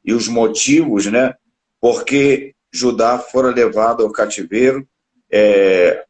e os motivos, né, porque Judá fora levado ao cativeiro,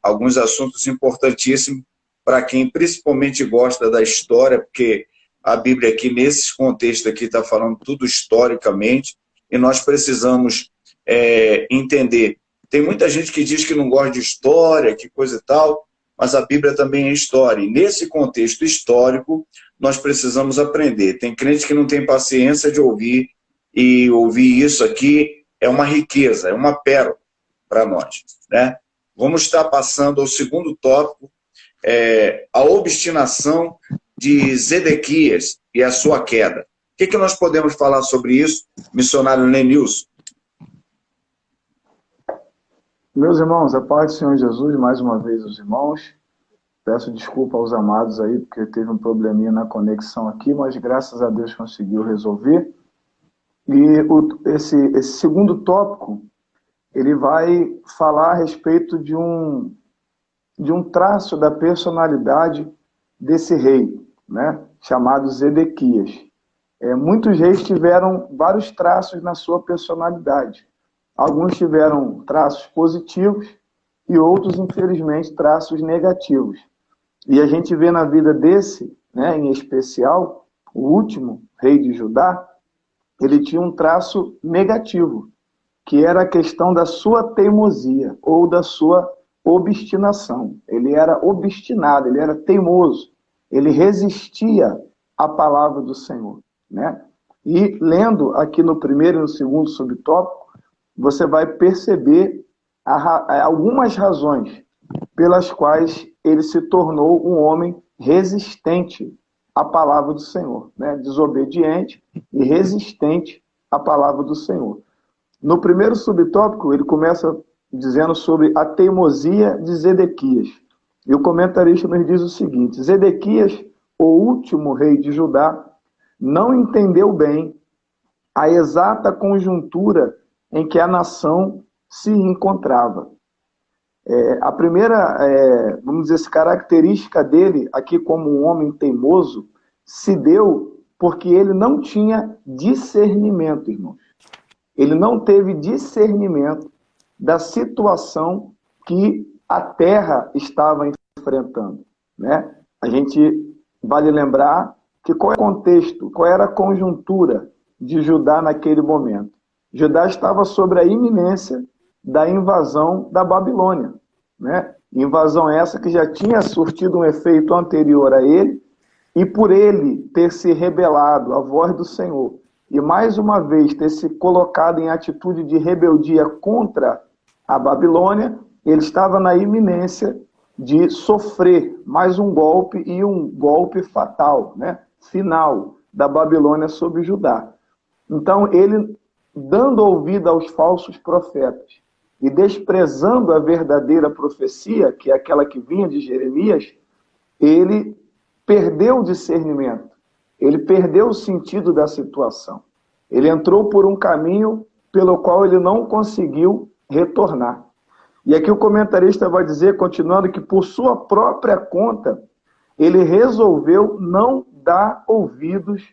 alguns assuntos importantíssimos para quem principalmente gosta da história, porque a Bíblia aqui, nesse contexto aqui, está falando tudo historicamente, e nós precisamos entender. Tem muita gente que diz que não gosta de história, que coisa e tal, mas a Bíblia também é história. E nesse contexto histórico, nós precisamos aprender. Tem crente que não tem paciência de ouvir, e ouvir isso aqui é uma riqueza, é uma pérola para nós, né? Vamos estar passando ao segundo tópico, a obstinação de Zedequias e a sua queda. O que nós podemos falar sobre isso, missionário Lenilson? Meus irmãos, a paz do Senhor Jesus, mais uma vez os irmãos. Peço desculpa aos amados aí, porque teve um probleminha na conexão aqui, mas graças a Deus conseguiu resolver. E esse segundo tópico, ele vai falar a respeito de um traço da personalidade desse rei, né, chamado Zedequias. Muitos reis tiveram vários traços na sua personalidade. Alguns tiveram traços positivos e outros, infelizmente, traços negativos. E a gente vê na vida desse, né, em especial, o último rei de Judá, ele tinha um traço negativo, que era a questão da sua teimosia ou da sua obstinação. Ele era obstinado, ele era teimoso, ele resistia à palavra do Senhor, né? E lendo aqui no primeiro e no segundo subtópico, você vai perceber algumas razões pelas quais ele se tornou um homem resistente à palavra do Senhor, né? Desobediente e resistente à palavra do Senhor. No primeiro subtópico, ele começa dizendo sobre a teimosia de Zedequias. E o comentarista nos diz o seguinte: Zedequias, o último rei de Judá, não entendeu bem a exata conjuntura em que a nação se encontrava. A primeira, vamos dizer, característica dele, aqui como um homem teimoso, se deu porque ele não tinha discernimento, irmãos. Ele não teve discernimento da situação que a terra estava enfrentando, né? A gente vale lembrar que qual é o contexto, qual era a conjuntura de Judá naquele momento. Judá estava sobre a iminência da invasão da Babilônia, né? Invasão essa que já tinha surtido um efeito anterior a ele, e por ele ter se rebelado à voz do Senhor, e mais uma vez ter se colocado em atitude de rebeldia contra a Babilônia, ele estava na iminência de sofrer mais um golpe, e um golpe fatal, né? Final da Babilônia sobre Judá. Então ele, dando ouvido aos falsos profetas e desprezando a verdadeira profecia, que é aquela que vinha de Jeremias, ele perdeu o discernimento, ele perdeu o sentido da situação. Ele entrou por um caminho pelo qual ele não conseguiu retornar. E aqui o comentarista vai dizer, continuando, que por sua própria conta, ele resolveu não dar ouvidos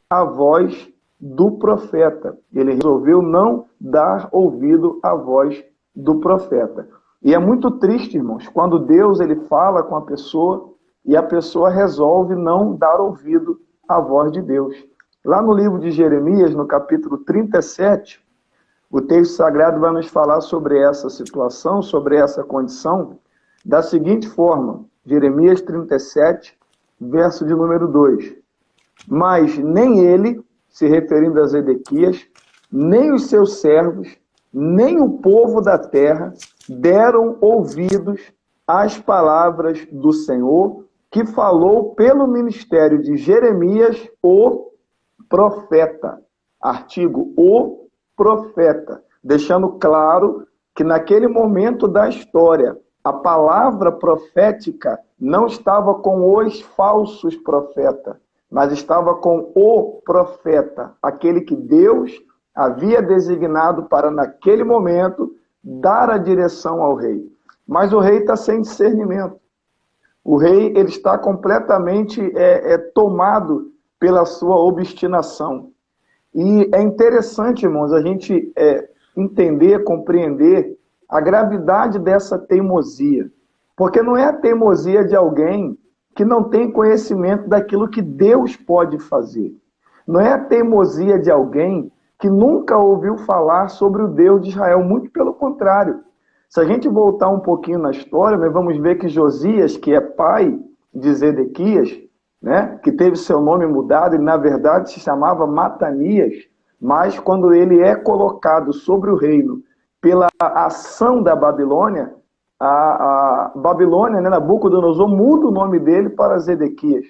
à voz do profeta. Ele resolveu não dar ouvido à voz do profeta. E é muito triste, irmãos, quando Deus ele fala com a pessoa e a pessoa resolve não dar ouvido à voz de Deus. Lá no livro de Jeremias, no capítulo 37, o texto sagrado vai nos falar sobre essa situação, sobre essa condição, da seguinte forma, Jeremias 37, verso de número 2. Mas nem ele, se referindo a Zedequias, nem os seus servos, nem o povo da terra deram ouvidos às palavras do Senhor, que falou pelo ministério de Jeremias, o profeta. Artigo, o profeta, deixando claro que naquele momento da história, a palavra profética não estava com os falsos profetas, mas estava com o profeta, aquele que Deus havia designado para, naquele momento, dar a direção ao rei. Mas o rei está sem discernimento. O rei ele está completamente tomado pela sua obstinação. E é interessante, irmãos, a gente entender, compreender a gravidade dessa teimosia. Porque não é a teimosia de alguém que não tem conhecimento daquilo que Deus pode fazer. Não é a teimosia de alguém que nunca ouviu falar sobre o Deus de Israel. Muito pelo contrário. Se a gente voltar um pouquinho na história, nós vamos ver que Josias, que é pai de Zedequias, né, que teve seu nome mudado, ele na verdade se chamava Matanias, mas quando ele é colocado sobre o reino pela ação da Babilônia, a Babilônia, né, Nabucodonosor, muda o nome dele para Zedequias.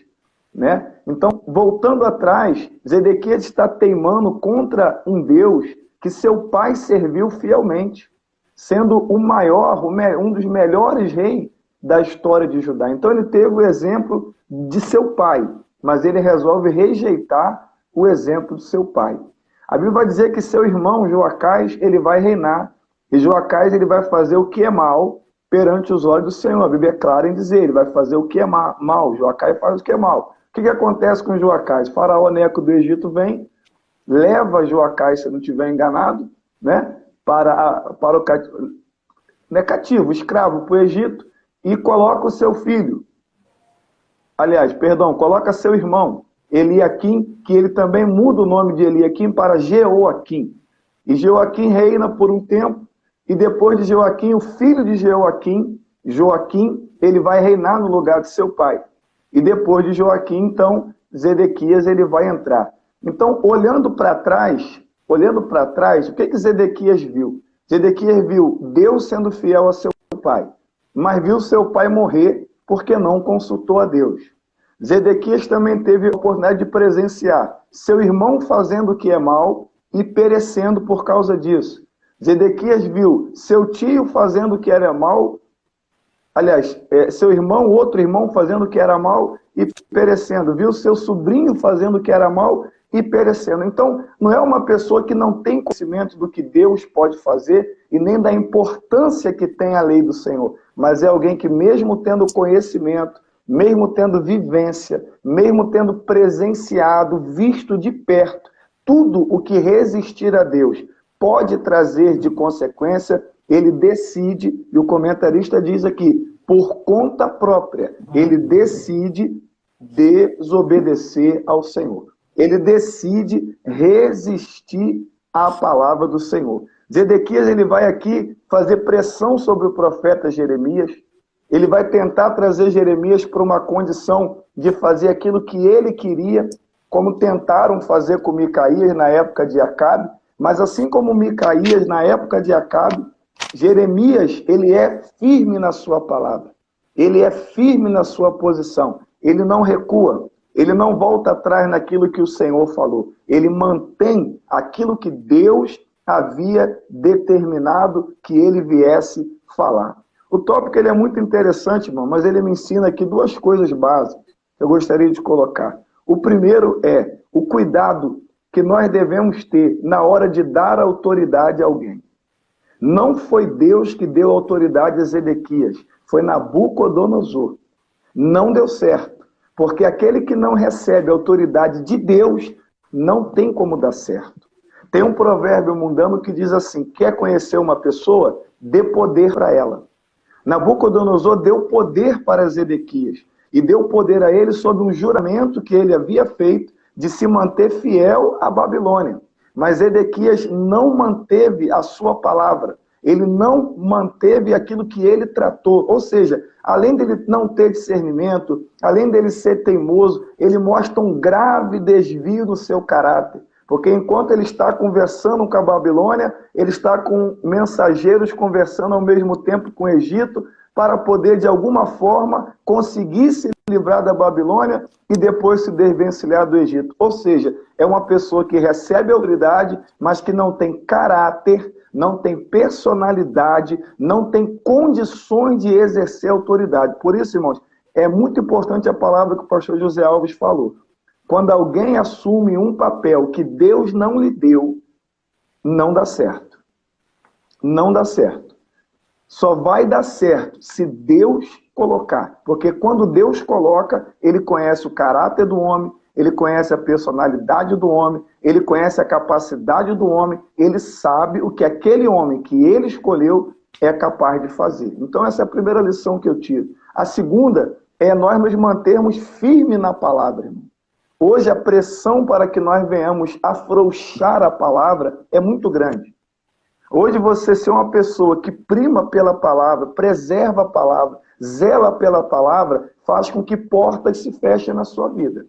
Né? Então, voltando atrás, Zedequias está teimando contra um Deus que seu pai serviu fielmente, sendo o maior, um dos melhores reis da história de Judá. Então ele teve o exemplo de seu pai, mas ele resolve rejeitar o exemplo de seu pai. A Bíblia vai dizer que seu irmão Joacás, ele vai reinar, e Joacás ele vai fazer o que é mal perante os olhos do Senhor. A Bíblia é clara em dizer, ele vai fazer o que é mal, Joacás faz o que é mal. O que acontece com Joacás? Faraó Neco do Egito vem, leva Joacás, se não estiver enganado, né, para o cativo, escravo para o Egito, e coloca o seu filho, coloca seu irmão, Eliaquim, que ele também muda o nome de Eliaquim para Jeoaquim. E Jeoaquim reina por um tempo, e depois de Jeoaquim, o filho de Joaquim, ele vai reinar no lugar de seu pai. E depois de Joaquim, então, Zedequias ele vai entrar. Então, olhando para trás, o que Zedequias viu? Zedequias viu Deus sendo fiel a seu pai, mas viu seu pai morrer porque não consultou a Deus. Zedequias também teve a oportunidade de presenciar seu irmão fazendo o que é mal e perecendo por causa disso. Zedequias viu seu tio fazendo o que era mal, seu irmão, outro irmão fazendo o que era mal e perecendo. Viu seu sobrinho fazendo o que era mal e perecendo. Então, não é uma pessoa que não tem conhecimento do que Deus pode fazer e nem da importância que tem a lei do Senhor, mas é alguém que mesmo tendo conhecimento, mesmo tendo vivência, mesmo tendo presenciado, visto de perto, tudo o que resistir a Deus pode trazer de consequência, ele decide, e o comentarista diz aqui, por conta própria, ele decide desobedecer ao Senhor. Ele decide resistir à palavra do Senhor. Zedequias ele vai aqui fazer pressão sobre o profeta Jeremias. Ele vai tentar trazer Jeremias para uma condição de fazer aquilo que ele queria, como tentaram fazer com Micaías na época de Acabe. Mas assim como Micaías na época de Acabe, Jeremias ele é firme na sua palavra. Ele é firme na sua posição. Ele não recua. Ele não volta atrás naquilo que o Senhor falou. Ele mantém aquilo que Deus havia determinado que ele viesse falar. O tópico ele é muito interessante, irmão, mas ele me ensina aqui duas coisas básicas que eu gostaria de colocar. O primeiro é o cuidado que nós devemos ter na hora de dar autoridade a alguém. Não foi Deus que deu autoridade a Zedequias, foi Nabucodonosor. Não deu certo. Porque aquele que não recebe a autoridade de Deus, não tem como dar certo. Tem um provérbio mundano que diz assim, quer conhecer uma pessoa? Dê poder para ela. Nabucodonosor deu poder para Zedequias, e deu poder a ele sob um juramento que ele havia feito de se manter fiel à Babilônia. Mas Zedequias não manteve a sua palavra. Ele não manteve aquilo que ele tratou. Ou seja, além dele não ter discernimento, além dele ser teimoso, ele mostra um grave desvio no seu caráter. Porque enquanto ele está conversando com a Babilônia, ele está com mensageiros conversando ao mesmo tempo com o Egito, para poder, de alguma forma, conseguir se livrar da Babilônia e depois se desvencilhar do Egito. Ou seja, é uma pessoa que recebe a autoridade, mas que não tem caráter, não tem personalidade, não tem condições de exercer autoridade. Por isso, irmãos, é muito importante a palavra que o pastor José Alves falou. Quando alguém assume um papel que Deus não lhe deu, não dá certo. Não dá certo. Só vai dar certo se Deus colocar. Porque quando Deus coloca, ele conhece o caráter do homem, ele conhece a personalidade do homem, ele conhece a capacidade do homem, ele sabe o que aquele homem que ele escolheu é capaz de fazer. Então essa é a primeira lição que eu tiro. A segunda é nós nos mantermos firmes na palavra, irmão. Hoje a pressão para que nós venhamos afrouxar a palavra é muito grande. Hoje você ser uma pessoa que prima pela palavra, preserva a palavra, zela pela palavra, faz com que portas se fechem na sua vida.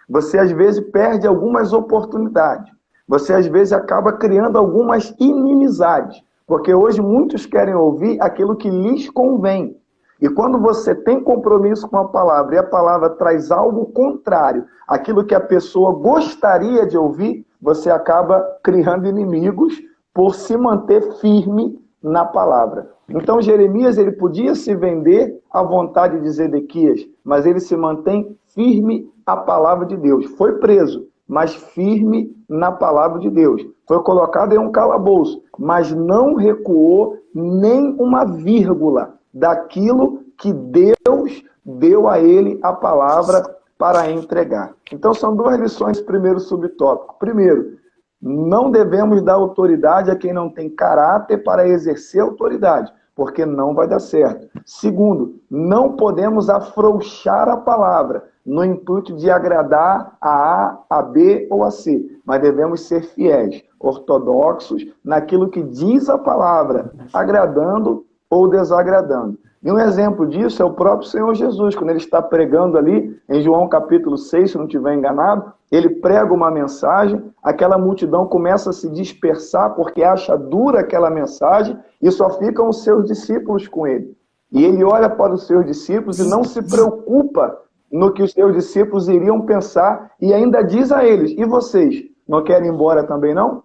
Você às vezes perde algumas oportunidades. Você às vezes acaba criando algumas inimizades. Porque hoje muitos querem ouvir aquilo que lhes convém. E quando você tem compromisso com a palavra e a palavra traz algo contrário àquilo que a pessoa gostaria de ouvir, você acaba criando inimigos por se manter firme na palavra. Então Jeremias ele podia se vender à vontade de Zedequias, mas ele se mantém firme à palavra de Deus. Foi preso, mas firme na palavra de Deus. Foi colocado em um calabouço, mas não recuou nem uma vírgula daquilo que Deus deu a ele a palavra para entregar. Então são duas lições do primeiro subtópico. Primeiro, não devemos dar autoridade a quem não tem caráter para exercer autoridade, porque não vai dar certo. Segundo, não podemos afrouxar a palavra no intuito de agradar a A, a B ou a C, mas devemos ser fiéis, ortodoxos naquilo que diz a palavra, agradando ou desagradando. E um exemplo disso é o próprio Senhor Jesus, quando ele está pregando ali, em João capítulo 6, se não estiver enganado, ele prega uma mensagem, aquela multidão começa a se dispersar porque acha dura aquela mensagem e só ficam os seus discípulos com ele. E ele olha para os seus discípulos e não se preocupa no que os seus discípulos iriam pensar e ainda diz a eles, e vocês, não querem ir embora também não?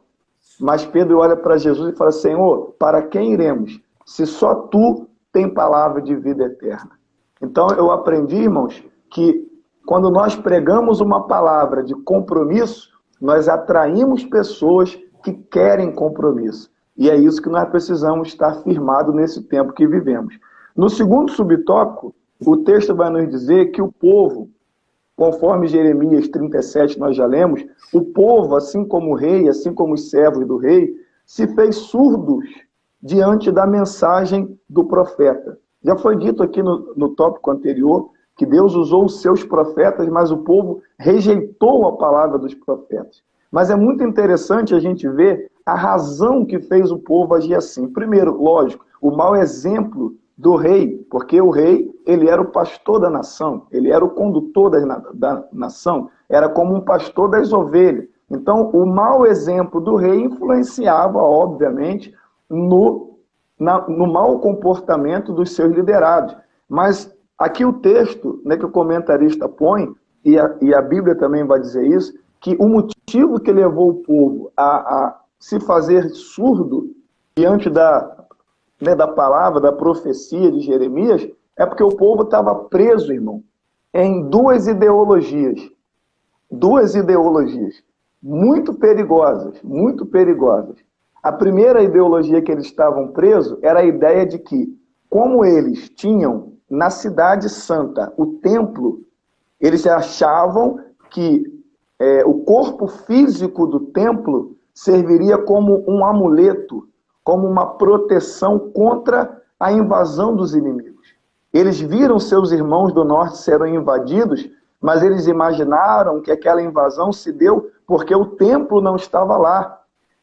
Mas Pedro olha para Jesus e fala, Senhor, para quem iremos? Se só tu tem palavra de vida eterna. Então eu aprendi, irmãos, que quando nós pregamos uma palavra de compromisso, nós atraímos pessoas que querem compromisso. E é isso que nós precisamos estar firmados nesse tempo que vivemos. No segundo subtópico, o texto vai nos dizer que o povo, conforme Jeremias 37 nós já lemos, o povo, assim como o rei, assim como os servos do rei, se fez surdos diante da mensagem do profeta. Já foi dito aqui no tópico anterior que Deus usou os seus profetas, mas o povo rejeitou a palavra dos profetas. Mas é muito interessante a gente ver a razão que fez o povo agir assim. Primeiro, lógico, o mau exemplo do rei, porque o rei, ele era o pastor da nação, ele era o condutor da nação, era como um pastor das ovelhas. Então, o mau exemplo do rei influenciava, obviamente, no mau comportamento dos seus liderados. Mas aqui o texto, né, que o comentarista põe, e a Bíblia também vai dizer isso, que o motivo que levou o povo a se fazer surdo diante da palavra, da profecia de Jeremias, é porque o povo estava preso, irmão, em duas ideologias muito perigosas, muito perigosas. A primeira ideologia que eles estavam presos era a ideia de que, como eles tinham na Cidade Santa o templo, eles achavam que o corpo físico do templo serviria como um amuleto, como uma proteção contra a invasão dos inimigos. Eles viram seus irmãos do norte serem invadidos, mas eles imaginaram que aquela invasão se deu porque o templo não estava lá.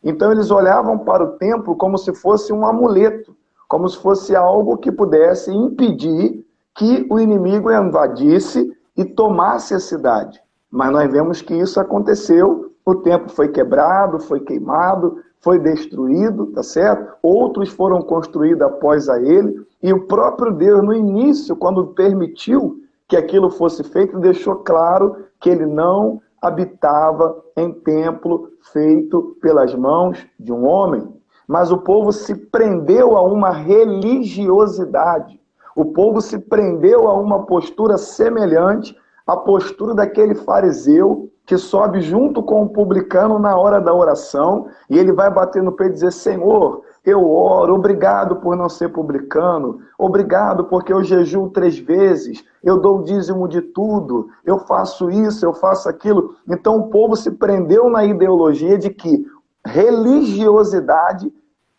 Então eles olhavam para o templo como se fosse um amuleto, como se fosse algo que pudesse impedir que o inimigo invadisse e tomasse a cidade. Mas nós vemos que isso aconteceu, o templo foi quebrado, foi queimado, foi destruído, tá certo? Outros foram construídos após a ele, e o próprio Deus, no início, quando permitiu que aquilo fosse feito, deixou claro que ele não habitava em templo feito pelas mãos de um homem. Mas o povo se prendeu a uma religiosidade. O povo se prendeu a uma postura semelhante à postura daquele fariseu que sobe junto com o publicano na hora da oração e ele vai bater no peito e dizer, Senhor, eu oro, obrigado por não ser publicano, obrigado porque eu jejuo 3 vezes, eu dou o dízimo de tudo, eu faço isso, eu faço aquilo. Então o povo se prendeu na ideologia de que religiosidade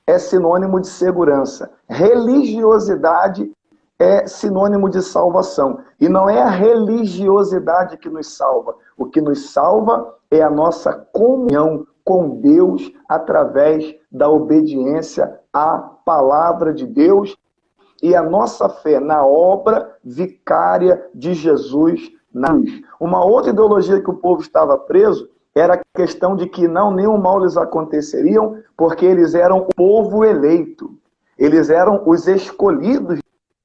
é sinônimo de segurança. Religiosidade é sinônimo de salvação. E não é a religiosidade que nos salva. O que nos salva é a nossa comunhão com Deus através da obediência à palavra de Deus e a nossa fé na obra vicária de Jesus na cruz. Uma outra ideologia que o povo estava preso era a questão de que nenhum mal lhes aconteceria, porque eles eram o povo eleito. Eles eram os escolhidos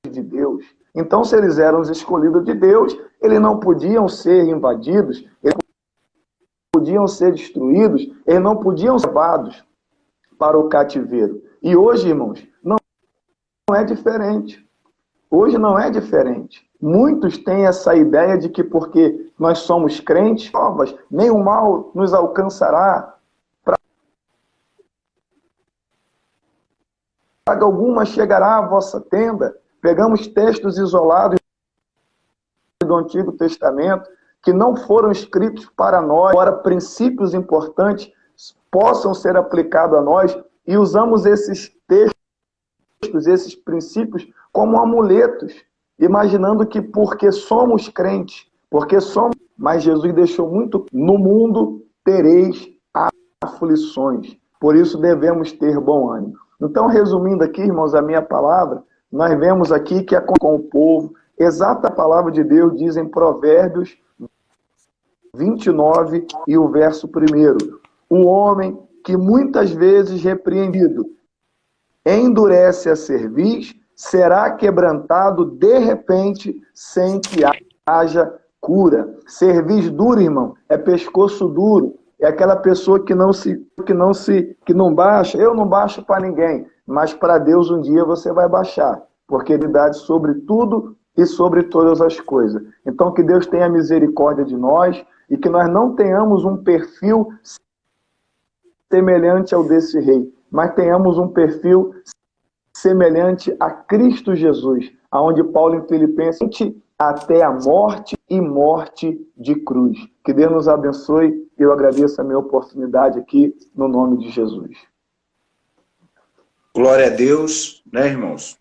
de Deus. Então, se eles eram os escolhidos de Deus, eles não podiam ser invadidos, eles não podiam ser destruídos, eles não podiam ser levados para o cativeiro. E hoje, irmãos, não é diferente. Hoje não é diferente. Muitos têm essa ideia de que porque nós somos crentes, nenhum mal nos alcançará. Praga alguma chegará à vossa tenda. Pegamos textos isolados do Antigo Testamento que não foram escritos para nós, agora princípios importantes possam ser aplicados a nós e usamos esses textos, esses princípios como amuletos, imaginando que porque somos crentes, mas Jesus deixou muito, no mundo tereis aflições, por isso devemos ter bom ânimo. Então, resumindo aqui, irmãos, a minha palavra, nós vemos aqui que é com o povo, exata a palavra de Deus diz em Provérbios 29 e o verso 1. O homem que muitas vezes repreendido endurece a cerviz, será quebrantado de repente, sem que haja cura. Cerviz duro, irmão, é pescoço duro. É aquela pessoa que não baixa. Eu não baixo para ninguém, mas para Deus um dia você vai baixar, porque Ele dá sobre tudo e sobre todas as coisas. Então que Deus tenha misericórdia de nós e que nós não tenhamos um perfil semelhante ao desse rei, mas tenhamos um perfil semelhante a Cristo Jesus, aonde Paulo em Filipenses até a morte e morte de cruz. Que Deus nos abençoe e eu agradeço a minha oportunidade aqui no nome de Jesus. Glória a Deus, né, irmãos?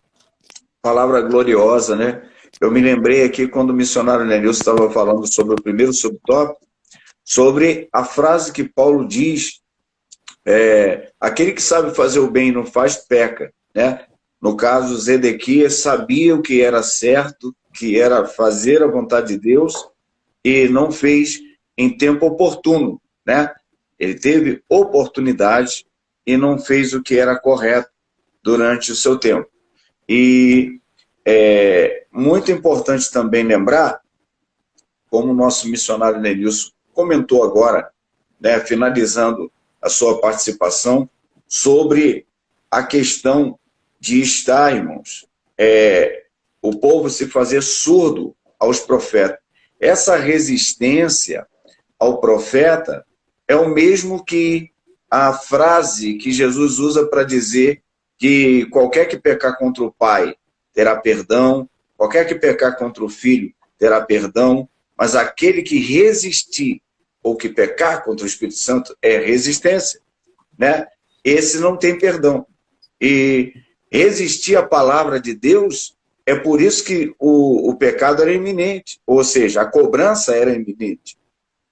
Palavra gloriosa, né? Eu me lembrei aqui quando o missionário Lenilson estava falando sobre o primeiro subtópico, sobre a frase que Paulo diz, aquele que sabe fazer o bem e não faz, peca, né? No caso, Zedequias sabia o que era certo, que era fazer a vontade de Deus, e não fez em tempo oportuno, né? Ele teve oportunidade e não fez o que era correto durante o seu tempo. E é muito importante também lembrar, como o nosso missionário Nenilson comentou agora, né, finalizando a sua participação, sobre a questão de estar, irmãos, o povo se fazer surdo aos profetas. Essa resistência ao profeta é o mesmo que a frase que Jesus usa para dizer que qualquer que pecar contra o pai terá perdão, qualquer que pecar contra o filho terá perdão, mas aquele que resistir ou que pecar contra o Espírito Santo é resistência, né? Esse não tem perdão. E resistir à palavra de Deus, é por isso que o pecado era iminente, ou seja, a cobrança era iminente.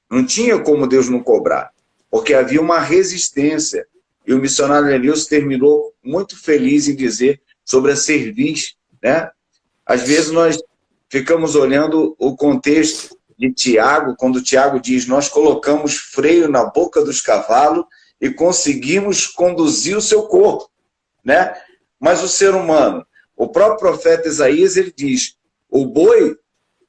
Não tinha como Deus não cobrar, porque havia uma resistência. E o missionário Lenilson terminou muito feliz em dizer sobre a cerviz, né? Às vezes nós ficamos olhando o contexto de Tiago, quando Tiago diz, nós colocamos freio na boca dos cavalos e conseguimos conduzir o seu corpo, né? Mas o ser humano, o próprio profeta Isaías, ele diz, o boi,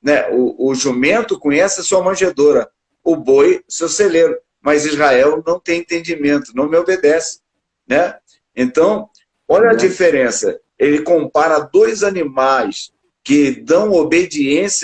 né, o jumento conhece a sua manjedoura, o boi, seu celeiro, mas Israel não tem entendimento, não me obedece, né? Então, olha a diferença, ele compara dois animais que dão obediência